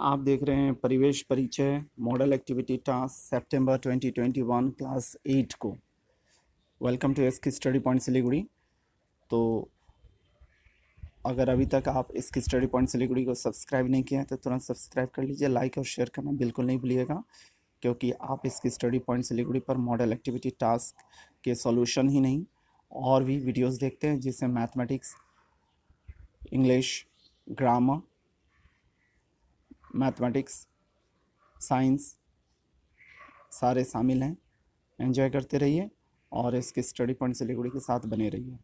आप देख रहे हैं परिवेश परिचय मॉडल एक्टिविटी टास्क सितंबर 2021 क्लास 8 को। Welcome to SK study point Siliguri. तो अगर अभी तक आप इसकी स्टडी पॉइंट सिलीगुड़ी को सब्सक्राइब नहीं किया है तो तुरंत सब्सक्राइब कर लीजिए। लाइक और शेयर करना बिल्कुल नहीं भूलिएगा, क्योंकि आप इसकी स्टडी पॉइंट सिलीगुड़ी पर मॉडल एक्टिविटी टास्क के सॉल्यूशन ही नहीं और भी वीडियोस देखते हैं, जिसमें mathematics, English, grammar, mathematics, science सारे शामिल हैं। एंजॉय करते रहिए और इसके स्टडी पॉइंट सिलीगुड़ी के साथ बने रहिए।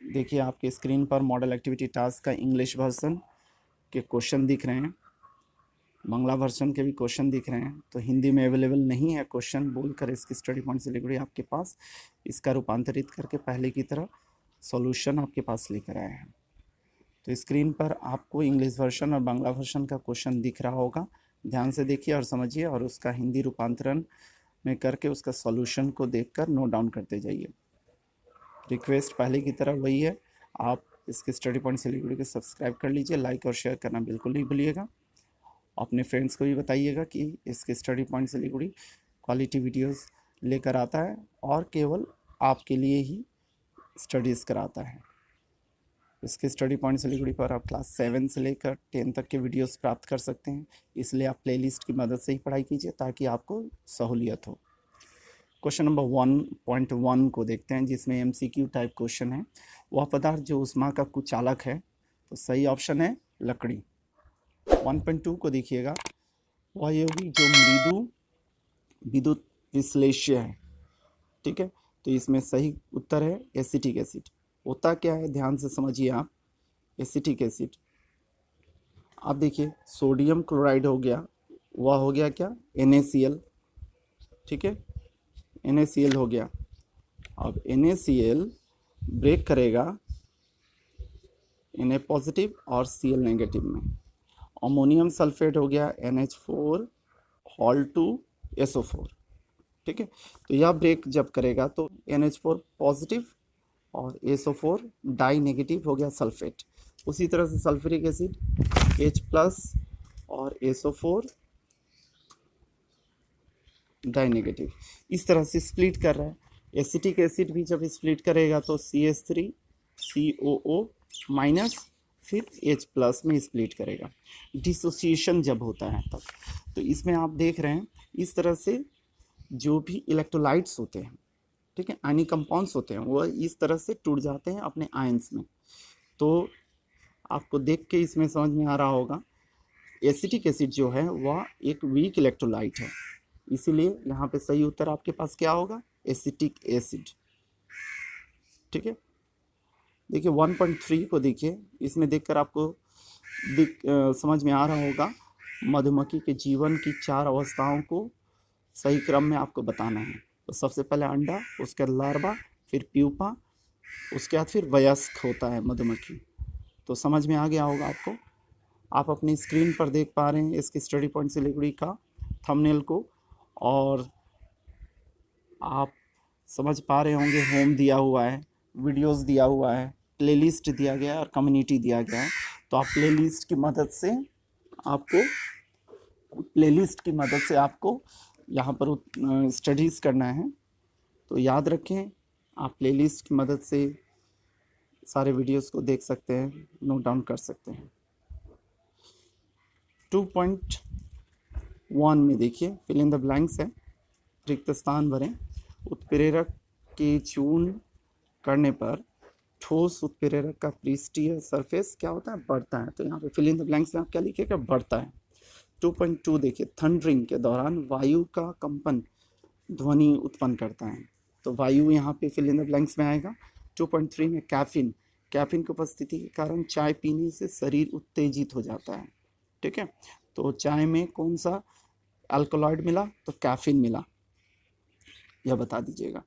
देखिए आपके स्क्रीन पर मॉडल एक्टिविटी टास्क का इंग्लिश वर्जन के क्वेश्चन दिख रहे हैं, बांग्ला वर्जन के भी क्वेश्चन दिख रहे हैं। तो हिंदी में अवेलेबल नहीं है क्वेश्चन बोलकर इसकी स्टडी पॉइंट सिलीगुड़ी आपके पास इसका रूपांतरित करके पहले की तरह सॉल्यूशन आपके पास लेकर आए हैं। तो स्क्रीन पर आपको इंग्लिश वर्जन और बांग्ला वर्जन का क्वेश्चन दिख रहा होगा। ध्यान से देखिए और समझिए और उसका हिंदी रूपांतरण में करके उसका सॉल्यूशन को देखकर नोट डाउन करते जाइए। रिक्वेस्ट पहले की तरह वही है, आप इसके स्टडी पॉइंट सिलीगुड़ी को सब्सक्राइब कर लीजिए। लाइक और शेयर करना बिल्कुल नहीं भूलिएगा। अपने फ्रेंड्स को भी बताइएगा कि इसके study point Siliguri quality videos लेकर आता है और केवल आपके लिए ही स्टडीज़ कराता है। इसके स्टडी पॉइंट सिलीगुड़ी पर आप क्लास 7 से लेकर 10 तक के वीडियोस प्राप्त कर सकते हैं, इसलिए आप प्लेलिस्ट की मदद से ही पढ़ाई कीजिए ताकि आपको सहूलियत हो। क्वेश्चन नंबर 1.1 को देखते हैं, जिसमें एमसीक्यू टाइप क्वेश्चन है। वह पदार्थ जो ऊष्मा का कुचालक है, तो सही ऑप्शन है लकड़ी। 1.2 को देखिएगा, वह ये होगी जो मृदु विद्युत विश्लेष्य है। ठीक है, तो इसमें सही उत्तर है एसिटिक एसिड। होता क्या है ध्यान से समझिए आप। एसिटिक एसिड, आप देखिए सोडियम क्लोराइड हो गया, वह हो गया क्या, NaCl। ठीक है, NaCl हो गया। अब NaCl ब्रेक करेगा Na पॉजिटिव और Cl नेगेटिव में। अमोनियम सल्फेट हो गया NH4 हॉल 2 SO4। ठीक है, तो यह ब्रेक जब करेगा तो NH4 पॉजिटिव और SO4 डाई नेगेटिव हो गया सल्फेट। उसी तरह से सल्फ्यूरिक एसिड H+ और SO4 डाई नेगेटिव, इस तरह से स्प्लिट कर रहा है। एसिटिक एसिड भी जब स्प्लिट करेगा तो CH3 COO माइनस फिर H+ में स्प्लिट करेगा। डिसोसिएशन जब होता है तब, तो इसमें आप देख रहे हैं इस तरह से जो भी इलेक्ट्रोलाइट्स होते हैं, ठीक है, आयनिक कंपाउंड्स होते हैं, वो इस तरह से टूट जाते हैं अपने आयंस में। तो आपको देख के इसमें समझ में आ रहा होगा एसिटिक एसिड जो है वह एक वीक इलेक्ट्रोलाइट है, इसीलिए यहाँ पे सही उत्तर आपके पास क्या होगा, एसिटिक एसिड। ठीक है, देखिए 1.3 को देखिए, इसमें देखकर आपको समझ में आ रहा होगा मधुमक्खी के जीवन की 4 अवस्थाओं को सही क्रम में आपको बताना है। तो सबसे पहले अंडा, उसके बाद लार्वा, फिर प्यूपा, उसके बाद फिर वयस्क होता है मधुमक्खी। तो समझ में आ गया होगा आपको। आप अपनी स्क्रीन पर देख पा रहे हैं इसकी स्टडी पॉइंट सिलीगुड़ी का थंबनेल को, और आप समझ पा रहे होंगे होम दिया हुआ है, वीडियोस दिया हुआ है, प्लेलिस्ट दिया गया है और कम्युनिटी दिया गया है। तो आप प्लेलिस्ट की मदद से आपको यहाँ पर स्टडीज़ करना है। तो याद रखें, आप प्लेलिस्ट की मदद से सारे वीडियोस को देख सकते हैं, नोट डाउन कर सकते हैं। 2.1 में देखिए फिल इन द ब्लैंक्स है, रिक्त स्थान भरें। उत्प्रेरक के चूर्ण करने पर ठोस उत्प्रेरक का पृष्ठीय सरफेस क्या होता है, बढ़ता है। तो यहाँ पे फिल इन द ब्लैंक्स में आप क्या लिखिएगा, बढ़ता है। 2.2 देखिए, थंडरिंग के दौरान वायु का कंपन ध्वनि उत्पन्न करता है। तो वायु यहाँ पे फिल इन द ब्लैंक्स में आएगा। 2.3 में कैफीन की उपस्थिति के कारण चाय पीने से शरीर उत्तेजित हो जाता है। ठीक है, तो चाय में कौन सा अल्कोलॉइड मिला, तो कैफीन मिला, यह बता दीजिएगा।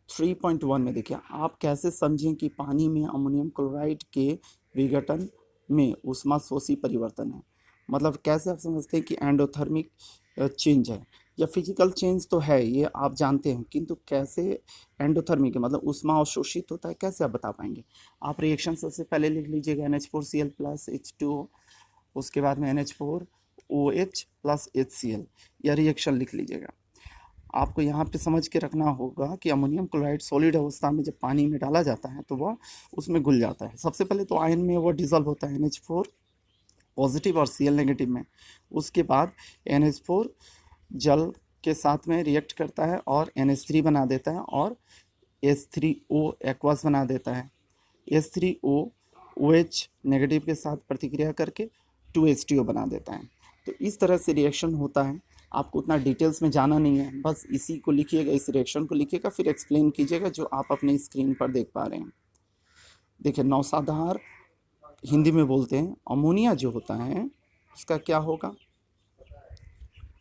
3.1 में देखिए, आप कैसे समझें कि पानी में अमोनियम क्लोराइड के विघटन में ऊष्माशोषी परिवर्तन है। मतलब कैसे आप समझते हैं कि एंडोथर्मिक चेंज है या फिजिकल चेंज तो है, ये आप जानते हैं, किंतु कैसे एंडोथर्मिक मतलब ऊष्मा अवशोषित होता है, कैसे आप बता पाएंगे। आप रिएक्शन सबसे पहले लिख लीजिएगा NH4Cl+ H2O उसके बाद में NH4OH प्लस HCl, यह रिएक्शन लिख लीजिएगा। आपको यहाँ पे समझ के रखना होगा कि अमोनियम क्लोराइड सॉलिड अवस्था में जब पानी में डाला जाता है तो वह उसमें घुल जाता है। सबसे पहले तो आयन में वह डिजॉल्व होता है NH4 पॉजिटिव और Cl नेगेटिव में। उसके बाद NH4 जल के साथ में रिएक्ट करता है और NH3 बना देता है और H3O एक्वस बना देता है। H3O OH नेगेटिव के साथ प्रतिक्रिया करके 2H2O बना देता है। तो इस तरह से रिएक्शन होता है। आपको उतना डिटेल्स में जाना नहीं है, बस इसी को लिखिएगा, इस रिएक्शन को लिखिएगा, फिर एक्सप्लेन कीजिएगा जो आप अपने स्क्रीन पर देख पा रहे हैं। देखिए, नौसाधार हिंदी में बोलते हैं। अमोनिया जो होता है उसका क्या होगा,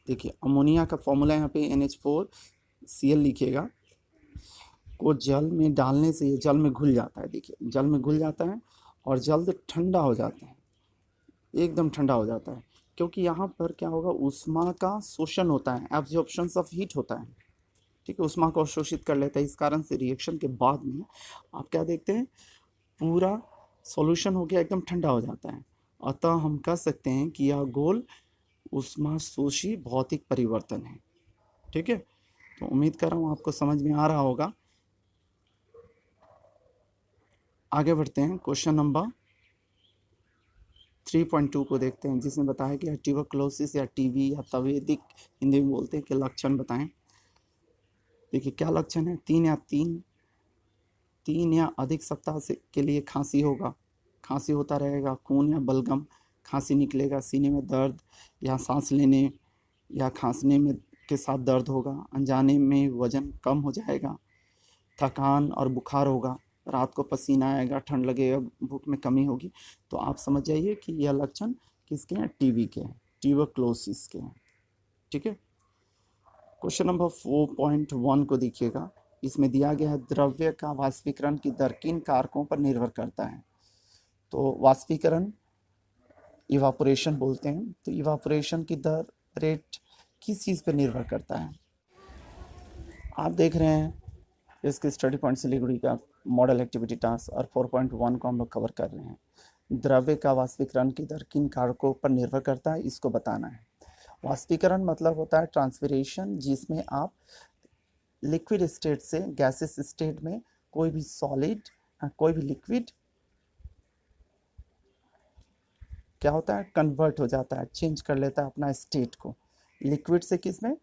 देखिए अमोनिया का फॉर्मूला यहाँ पे NH4Cl लिखिएगा, को जल में डालने से ये जल में घुल जाता है। देखिए जल में घुल जाता है और जल्द ठंडा हो जाता है, एकदम ठंडा हो जाता है, क्योंकि यहाँ पर क्या होगा, ऊष्मा का शोषण होता है, एब्जॉर्प्शन ऑफ हीट होता है। ठीक है, ऊष्मा को शोषित कर लेता है। इस कारण से रिएक्शन के बाद में आप क्या देखते हैं, पूरा सॉल्यूशन हो गया, एकदम ठंडा हो जाता है। अतः हम कह सकते हैं कि यह गोल ऊष्मा शोषी भौतिक परिवर्तन है। ठीक है, तो उम्मीद कर रहा हूँ आपको समझ में आ रहा होगा। आगे बढ़ते हैं, क्वेश्चन नंबर 3.2 को देखते हैं, जिसमें बताया गया ट्यूबरक्लोसिस या टीबी या तपेदिक हिंदी में बोलते हैं के लक्षण बताएं। देखिए क्या लक्षण है, तीन या अधिक सप्ताह से के लिए खांसी होगा, खांसी होता रहेगा, खून या बलगम, खांसी निकलेगा, सीने में दर्द या सांस लेने या खांसने में के साथ दर्द होगा, अनजाने में वजन कम हो जाएगा, थकान और बुखार होगा, रात को पसीना आएगा, ठंड लगेगा, भूख में कमी होगी। तो आप समझ जाइए कि यह लक्षण किसके हैं, टीबी के हैं, ट्यूबरक्लोसिस के हैं। ठीक है, क्वेश्चन नंबर 4.1 को देखिएगा। इसमें दिया गया है द्रव्य का वाष्पीकरण की दर किन कारकों पर निर्भर करता है। तो वाष्पीकरण इवापोरेशन बोलते हैं, तो इवापोरेशन की दर रेट किस चीज़ पर निर्भर करता है। आप देख रहे हैं इसके स्टडी पॉइंट सिलीगुड़ी का मॉडल एक्टिविटी टास्क और 4.1 को हम लोग कवर कर रहे हैं। द्रव्य का वाष्पीकरण की दर किन कारकों पर निर्भर करता है, इसको बताना है। वाष्पीकरण मतलब होता है ट्रांसपिरेशन, जिसमें आप लिक्विड स्टेट से गैसेस स्टेट में कोई भी सॉलिड, कोई भी लिक्विड क्या होता है, कन्वर्ट हो जाता है, चेंज कर लेता है अपना स्टेट को, लिक्विड से किस में,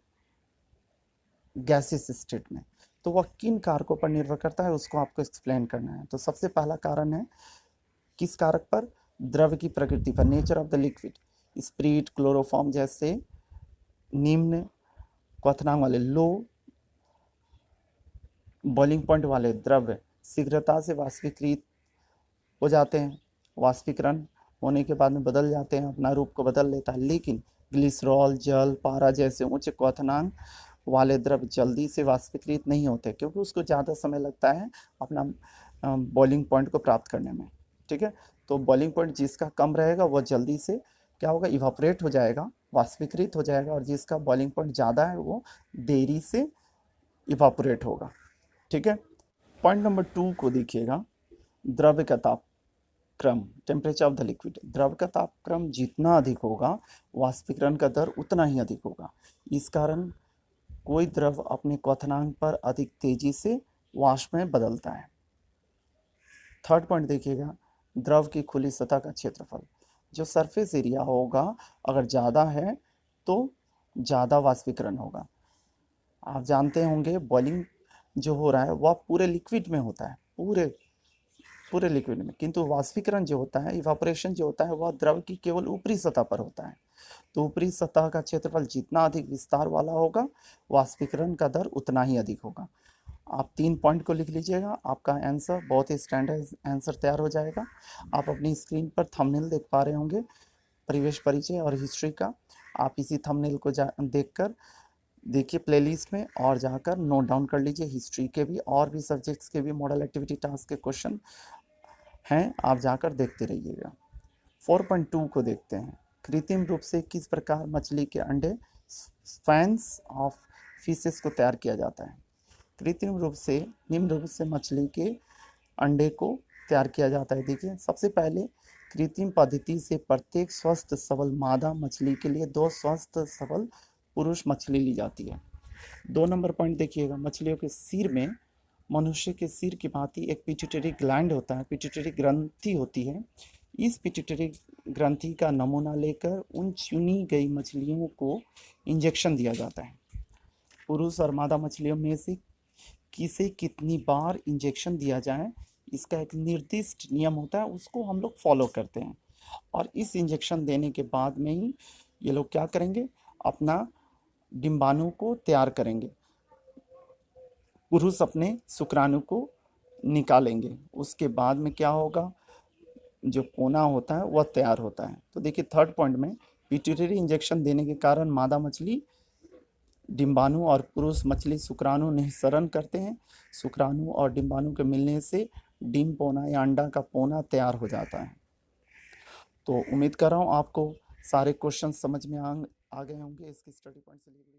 गैसेस स्टेट में। तो वह किन कारकों पर निर्भर करता है उसको आपको एक्सप्लेन करना है। तो सबसे पहला कारण है किस कारक पर, द्रव्य की प्रकृति पर, nature of the liquid. Spirit, chloroform जैसे निम्न क्वथनांक वाले, लो बॉइलिंग पॉइंट वाले द्रव्य शीघ्रता से वाष्पीकृत हो जाते हैं, वाष्पीकरण होने के बाद में बदल जाते हैं, अपना रूप को बदल लेता है। लेकिन ग्लिसरॉल, जल, पारा जैसे उच्च क्वथनांक वाले द्रव्य जल्दी से वाष्पीकृत नहीं होते, क्योंकि उसको ज़्यादा समय लगता है अपना बॉइलिंग पॉइंट को प्राप्त करने में। ठीक है, तो बॉइलिंग पॉइंट जिसका कम रहेगा वह जल्दी से क्या होगा, इवापोरेट हो जाएगा, वाष्पीकृत हो जाएगा, और जिसका बॉइलिंग पॉइंट ज़्यादा है वो देरी से इवापोरेट होगा। ठीक है, पॉइंट नंबर 2 को देखिएगा, द्रव्य का तापक्रम, टेम्परेचर ऑफ द लिक्विड। द्रव्य का तापक्रम जितना अधिक होगा वाष्पीकरण का दर उतना ही अधिक होगा। इस कारण कोई द्रव अपने क्वथनांक पर अधिक तेजी से वाष्प में बदलता है। थर्ड पॉइंट देखिएगा, द्रव की खुली सतह का क्षेत्रफल, जो सरफेस एरिया होगा अगर ज़्यादा है तो ज़्यादा वाष्पीकरण होगा। आप जानते होंगे बॉइलिंग जो हो रहा है वह पूरे लिक्विड में होता है, पूरे लिक्विड में, किंतु वाष्पीकरण जो होता है, इवापोरेशन जो होता है, वह द्रव की केवल ऊपरी सतह पर होता है। तो ऊपरी सतह का क्षेत्रफल जितना अधिक विस्तार वाला होगा वाष्पीकरण का दर उतना ही अधिक होगा। आप 3 पॉइंट को लिख लीजिएगा, आपका आंसर बहुत ही स्टैंडर्ड आंसर तैयार हो जाएगा। आप अपनी स्क्रीन पर थंबनेल देख पा रहे होंगे परिवेश परिचय और हिस्ट्री का। आप इसी थंबनेल को देखकर देखिए प्लेलिस्ट में और जाकर नोट डाउन कर लीजिए। हिस्ट्री के भी और भी सब्जेक्ट्स के भी मॉडल एक्टिविटी टास्क के क्वेश्चन हैं, आप जाकर देखते रहिएगा। 4.2 को देखते हैं, कृत्रिम रूप से किस प्रकार मछली के अंडे स्पैन्स ऑफ फिशेस को तैयार किया जाता है। कृत्रिम रूप से निम्न रूप से मछली के अंडे को तैयार किया जाता है। देखिए सबसे पहले कृत्रिम पद्धति से प्रत्येक स्वस्थ सबल मादा मछली के लिए 2 स्वस्थ सबल पुरुष मछली ली जाती है। 2 नंबर पॉइंट देखिएगा, मछलियों के सिर में मनुष्य के सिर की भांति एक पिट्यूटरी ग्लैंड होता है, पिट्यूटरी ग्रंथि होती है। इस पिट्यूटरी ग्रंथि का नमूना लेकर उन चुनी गई मछलियों को इंजेक्शन दिया जाता है। पुरुष और मादा मछलियों में से किसे कितनी बार इंजेक्शन दिया जाए, इसका एक निर्दिष्ट नियम होता है, उसको हम लोग फॉलो करते हैं। और इस इंजेक्शन देने के बाद में ही ये लोग क्या करेंगे, अपना डिंबाणु को तैयार करेंगे। पुरुष अपने शुक्राणु को निकालेंगे, उसके बाद में क्या होगा, जो पोना होता है वह तैयार होता है। तो देखिए थर्ड पॉइंट में, पिट्यूटरी इंजेक्शन देने के कारण मादा मछली डिंबाणु और पुरुष मछली शुक्राणु निःसरण करते हैं। शुक्राणु और डिंबाणु के मिलने से डिम पोना या अंडा का पोना तैयार हो जाता है। तो उम्मीद कर रहा हूँ आपको सारे क्वेश्चन समझ में आ गए होंगे इसकी स्टडी पॉइंट से लेकर।